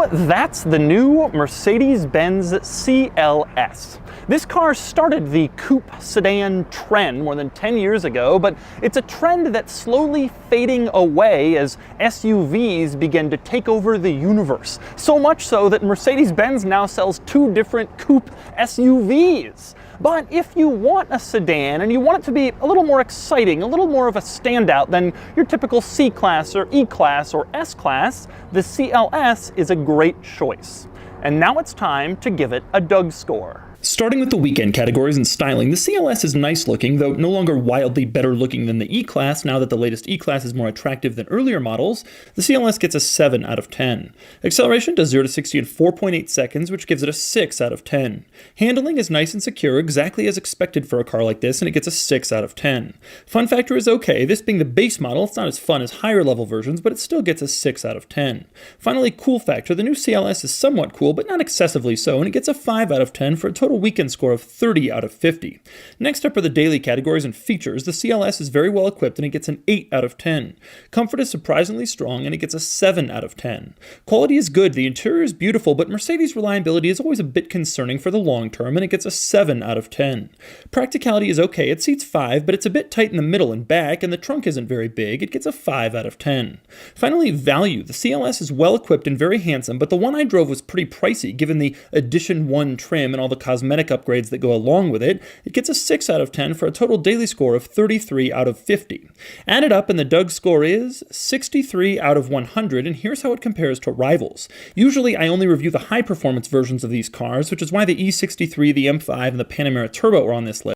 So that's the new Mercedes-Benz CLS. This car started the coupe sedan trend more than 10 years ago, but it's a trend that's slowly fading away as SUVs begin to take over the universe. So much so that Mercedes-Benz now sells two different coupe SUVs. But if you want a sedan and you want it to be a little more exciting, a little more of a standout than your typical C-Class or E-Class or S-Class, the CLS is a great choice. And now it's time to give it a Doug score. Starting with the weekend categories and styling, the CLS is nice looking, though no longer wildly better looking than the E-Class. Now that the latest E-Class is more attractive than earlier models, the CLS gets a 7 out of 10. Acceleration does 0 to 60 in 4.8 seconds, which gives it a 6 out of 10. Handling is nice and secure, exactly as expected for a car like this, and it gets a 6 out of 10. Fun factor is okay. This being the base model, it's not as fun as higher level versions, but it still gets a 6 out of 10. Finally, cool factor. The new CLS is somewhat cool, but not excessively so, and it gets a 5 out of 10 for a total weekend score of 30 out of 50. Next up are the daily categories and features. The CLS is very well equipped and it gets an 8 out of 10. Comfort is surprisingly strong and it gets a 7 out of 10. Quality is good, the interior is beautiful, but Mercedes reliability is always a bit concerning for the long term and it gets a 7 out of 10. Practicality is okay, it seats 5, but it's a bit tight in the middle and back and the trunk isn't very big, it gets a 5 out of 10. Finally, value. The CLS is well equipped and very handsome, but the one I drove was pretty pricey given the Edition 1 trim and all the cosmetic upgrades that go along with it. It gets a 6 out of 10 for a total daily score of 33 out of 50. Add it up and the Doug score is 63 out of 100, and here's how it compares to rivals. Usually I only review the high performance versions of these cars, which is why the E63, the M5, and the Panamera Turbo are on this list.